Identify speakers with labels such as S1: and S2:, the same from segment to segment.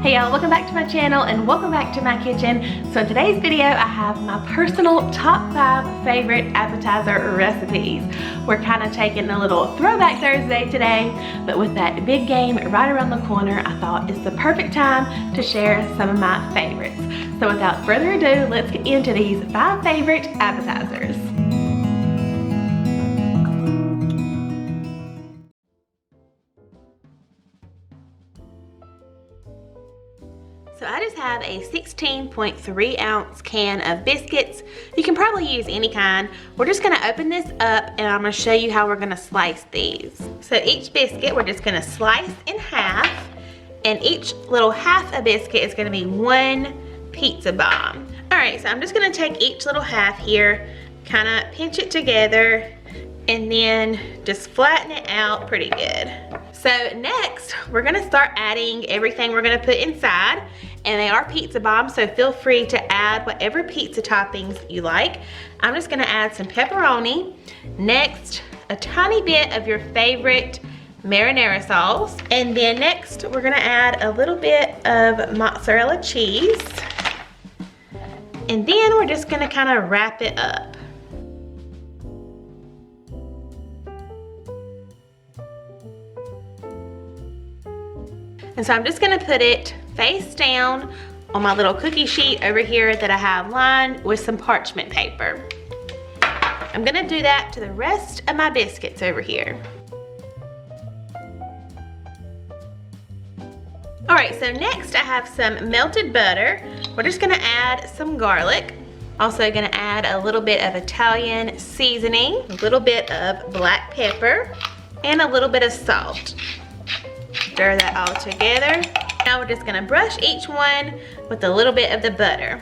S1: Hey y'all, welcome back to my channel and welcome back to my kitchen. So in today's video, I have my personal top 5 favorite appetizer recipes. We're kind of taking a little throwback Thursday today, but with that big game right around the corner, I thought it's the perfect time to share some of my favorites. So without further ado, let's get into these 5 favorite appetizers. So I just have a 16.3 ounce can of biscuits. You can probably use any kind. We're just gonna open this up and I'm gonna show you how we're gonna slice these. So each biscuit we're just gonna slice in half, and each little half a biscuit is gonna be 1 pizza bomb. All right, so I'm just gonna take each little half here, kinda pinch it together, and then just flatten it out pretty good. So next, we're gonna start adding everything we're gonna put inside, and they are pizza bombs, so feel free to add whatever pizza toppings you like. I'm just gonna add some pepperoni. Next, a tiny bit of your favorite marinara sauce. And then next, we're gonna add a little bit of mozzarella cheese. And then we're just gonna kinda wrap it up. And so I'm just gonna put it face down on my little cookie sheet over here that I have lined with some parchment paper. I'm gonna do that to the rest of my biscuits over here. All right, so next I have some melted butter. We're just gonna add some garlic. Also gonna add a little bit of Italian seasoning, a little bit of black pepper, and a little bit of salt. Stir that all together. Now we're just gonna brush each one with a little bit of the butter.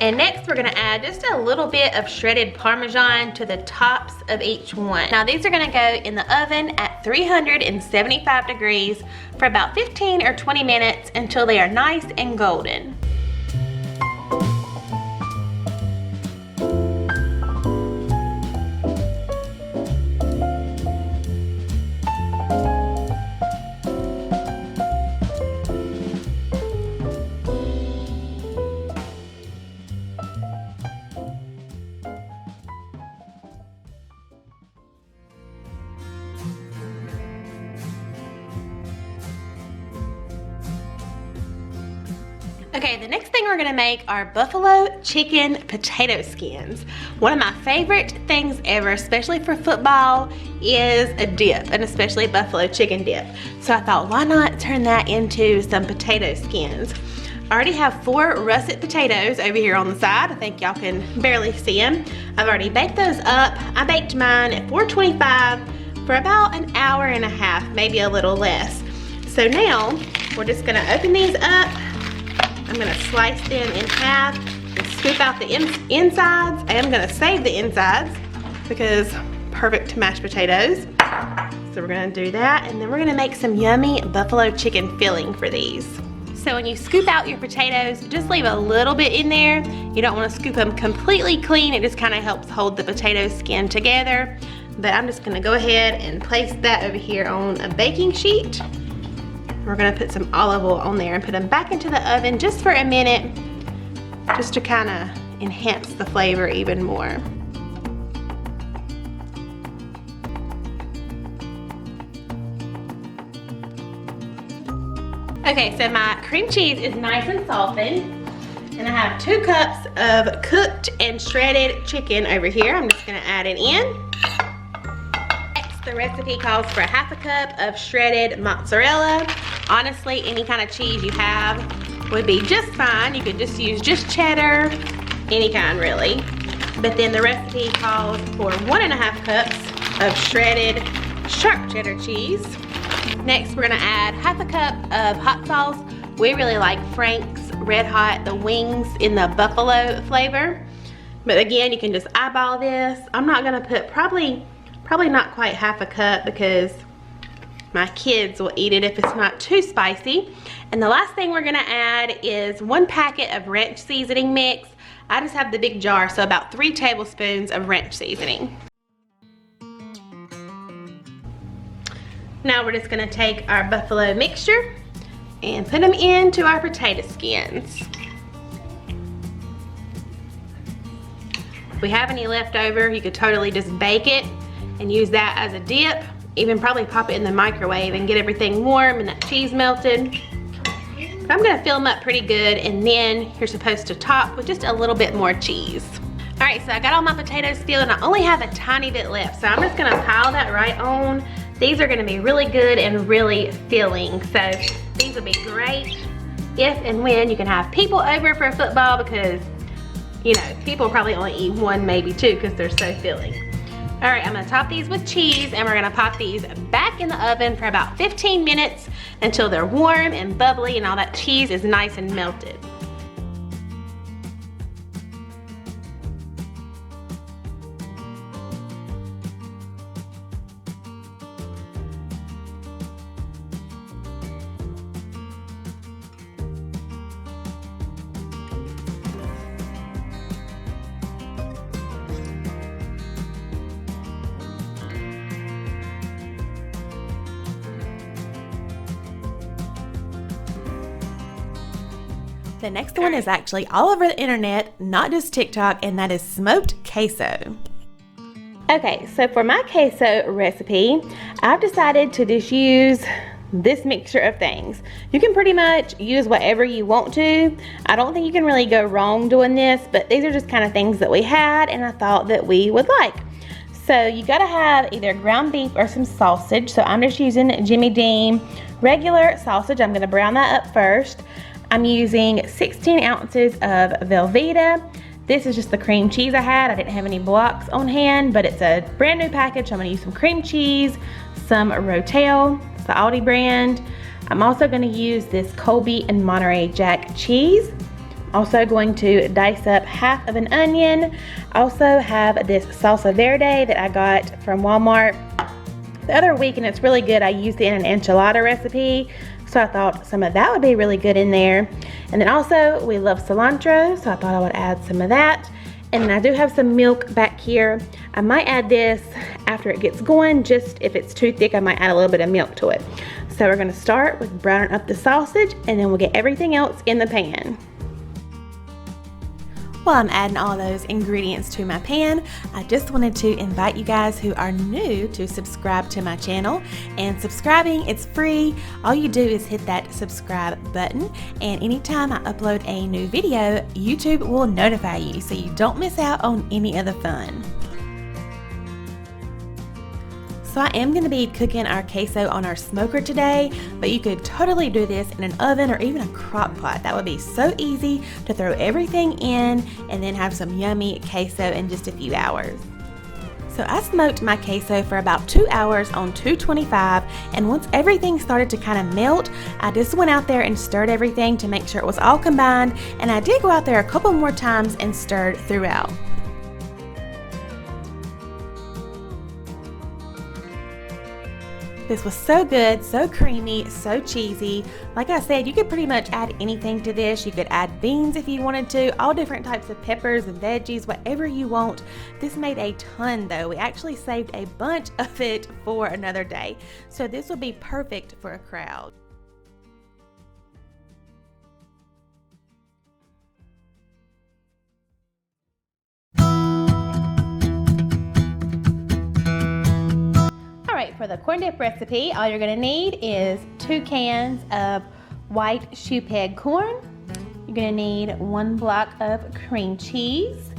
S1: And next we're gonna add just a little bit of shredded Parmesan to the tops of each one. Now these are gonna go in the oven at 375 degrees for about 15 or 20 minutes until they are nice and golden. Okay, the next thing we're gonna make are buffalo chicken potato skins. One of my favorite things ever, especially for football, is a dip, and especially buffalo chicken dip. So I thought, why not turn that into some potato skins? I already have 4 russet potatoes over here on the side. I think y'all can barely see them. I've already baked those up. I baked mine at 425 for about an hour and a half, maybe a little less. So now, we're just gonna open these up. I'm gonna slice them in half and scoop out the insides. I am gonna save the insides because perfect mashed potatoes. So we're gonna do that, and then we're gonna make some yummy buffalo chicken filling for these. So when you scoop out your potatoes, just leave a little bit in there. You don't wanna scoop them completely clean. It just kinda helps hold the potato skin together. But I'm just gonna go ahead and place that over here on a baking sheet. We're gonna put some olive oil on there and put them back into the oven just for a minute, just to kind of enhance the flavor even more. Okay, so my cream cheese is nice and softened, and I have 2 cups of cooked and shredded chicken over here. I'm just gonna add it in. The recipe calls for 1/2 cup of shredded mozzarella. Honestly, any kind of cheese you have would be just fine. You could just use just cheddar, any kind really. But then the recipe calls for 1.5 cups of shredded sharp cheddar cheese. Next, we're gonna add 1/2 cup of hot sauce. We really like Frank's Red Hot, the wings in the buffalo flavor. But again, you can just eyeball this. I'm not gonna put probably not quite 1/2 cup because my kids will eat it if it's not too spicy. And the last thing we're gonna add is 1 packet of ranch seasoning mix. I just have the big jar, so about 3 tablespoons of ranch seasoning. Now we're just gonna take our buffalo mixture and put them into our potato skins. If we have any left over, you could totally just bake it and use that as a dip. Even probably pop it in the microwave and get everything warm and that cheese melted. But I'm gonna fill them up pretty good, and then you're supposed to top with just a little bit more cheese. All right, so I got all my potatoes filled and I only have a tiny bit left. So I'm just gonna pile that right on. These are gonna be really good and really filling. So these will be great if and when you can have people over for football, because you know, people probably only eat one, maybe two, because they're so filling. All right, I'm gonna top these with cheese, and we're gonna pop these back in the oven for about 15 minutes until they're warm and bubbly and all that cheese is nice and melted.
S2: The next one is actually all over the internet, not just TikTok, and that is smoked queso.
S1: Okay, so for my queso recipe, I've decided to just use this mixture of things. You can pretty much use whatever you want to. I don't think you can really go wrong doing this, but these are just kind of things that we had and I thought that we would like. So you gotta have either ground beef or some sausage. So I'm just using Jimmy Dean regular sausage. I'm gonna brown that up first. I'm using 16 ounces of Velveeta. This is just the cream cheese I had. I didn't have any blocks on hand, but it's a brand new package. So I'm gonna use some cream cheese, some Rotel, it's the Aldi brand. I'm also gonna use this Colby and Monterey Jack cheese. Also going to dice up half of an onion. Also have this salsa verde that I got from Walmart the other week, and it's really good. I used it in an enchilada recipe. So I thought some of that would be really good in there. And then also we love cilantro, so I thought I would add some of that. And then I do have some milk back here. I might add this after it gets going, just if it's too thick, I might add a little bit of milk to it. So we're gonna start with browning up the sausage, and then we'll get everything else in the pan.
S2: While I'm adding all those ingredients to my pan, I just wanted to invite you guys who are new to subscribe to my channel. And subscribing, it's free. All you do is hit that subscribe button, and anytime I upload a new video, YouTube will notify you so you don't miss out on any of the fun. So I am going to be cooking our queso on our smoker today, but you could totally do this in an oven or even a crock pot. That would be so easy to throw everything in and then have some yummy queso in just a few hours. So I smoked my queso for about 2 hours on 225, and once everything started to kind of melt, I just went out there and stirred everything to make sure it was all combined, and I did go out there a couple more times and stirred throughout. This was so good, so creamy, so cheesy. Like I said, you could pretty much add anything to this. You could add beans if you wanted to, all different types of peppers and veggies, whatever you want. This made a ton though. We actually saved a bunch of it for another day. So this would be perfect for a crowd.
S1: For the corn dip recipe, all you're going to need is 2 cans of white shoepeg corn. You're going to need 1 block of cream cheese,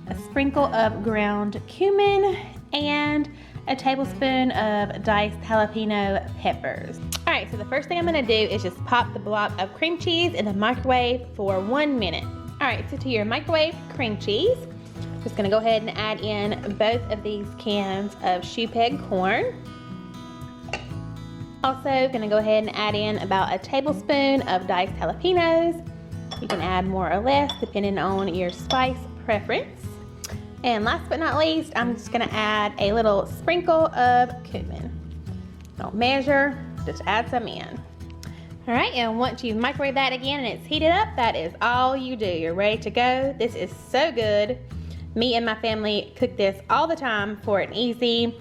S1: a sprinkle of ground cumin, and a tablespoon of diced jalapeno peppers. All right, so the first thing I'm going to do is just pop the block of cream cheese in the microwave for 1 minute. All right, so to your microwave cream cheese, just going to go ahead and add in both of these cans of shoepeg corn. Also gonna go ahead and add in about a tablespoon of diced jalapenos. You can add more or less depending on your spice preference. And last but not least, I'm just gonna add a little sprinkle of cumin. Don't measure, just add some in. All right, and once you microwave that again and it's heated up, that is all you do. You're ready to go. This is so good. Me and my family cook this all the time for an easy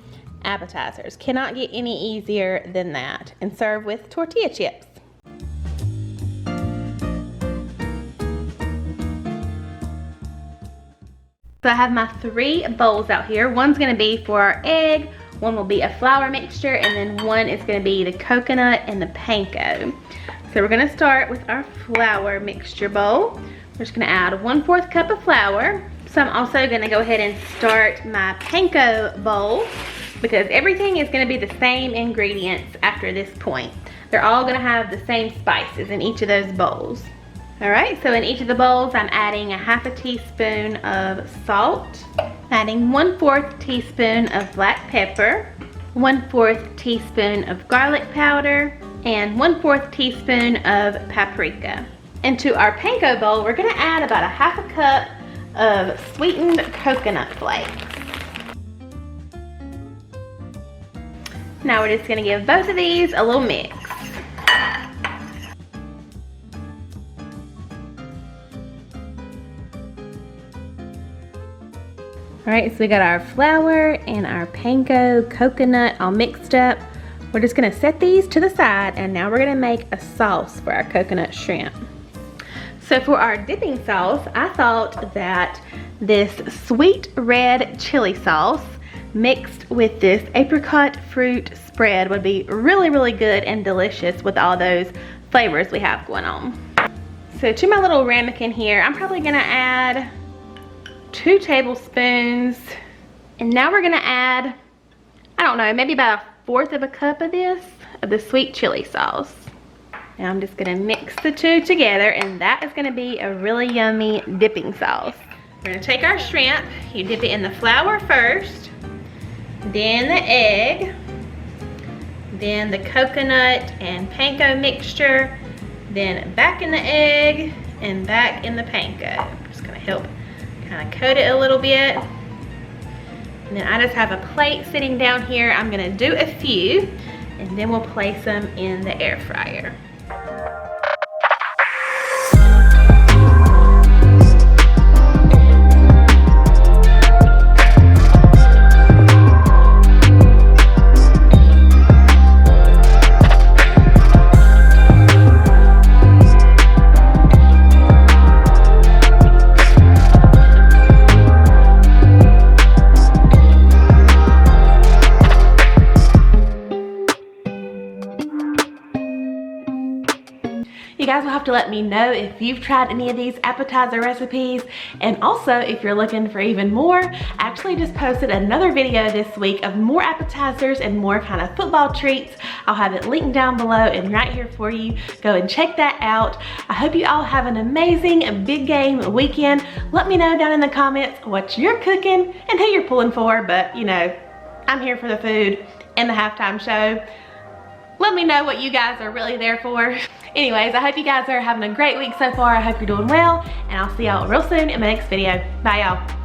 S1: appetizers. Cannot get any easier than that. And serve with tortilla chips. So I have my 3 bowls out here. One's gonna be for our egg, one will be a flour mixture, and then one is gonna be the coconut and the panko. So we're gonna start with our flour mixture bowl. We're just gonna add 1/4 cup of flour. So I'm also gonna go ahead and start my panko bowl because everything is gonna be the same ingredients after this point. They're all gonna have the same spices in each of those bowls. All right, so in each of the bowls, I'm adding a 1/2 teaspoon of salt, adding 1/4 teaspoon of black pepper, 1/4 teaspoon of garlic powder, and 1/4 teaspoon of paprika. And to our panko bowl, we're gonna add about a 1/2 cup of sweetened coconut flakes. Now we're just gonna give both of these a little mix. All right, so we got our flour and our panko coconut all mixed up. We're just gonna set these to the side, and now we're gonna make a sauce for our coconut shrimp. So for our dipping sauce, I thought that this sweet red chili sauce mixed with this apricot fruit spread would be really, really good and delicious with all those flavors we have going on. So to my little ramekin here, I'm probably gonna add 2 tablespoons, and now we're gonna add, I don't know, maybe about 1/4 of a cup of this, of the sweet chili sauce. Now I'm just gonna mix the 2 together, and that is gonna be a really yummy dipping sauce. We're gonna take our shrimp, you dip it in the flour first, then the egg, then the coconut and panko mixture, then back in the egg, and back in the panko. I'm just gonna help kind of coat it a little bit. And then I just have a plate sitting down here. I'm gonna do a few, and then we'll place them in the air fryer. You guys will have to let me know if you've tried any of these appetizer recipes, and also if you're looking for even more. I actually just posted another video this week of more appetizers and more kind of football treats. I'll have it linked down below and right here for you. Go and check that out. I hope you all have an amazing big game weekend. Let me know down in the comments what you're cooking and who you're pulling for, but you know, I'm here for the food and the halftime show. Let me know what you guys are really there for. Anyways, I hope you guys are having a great week so far. I hope you're doing well, and I'll see y'all real soon in my next video. Bye, y'all.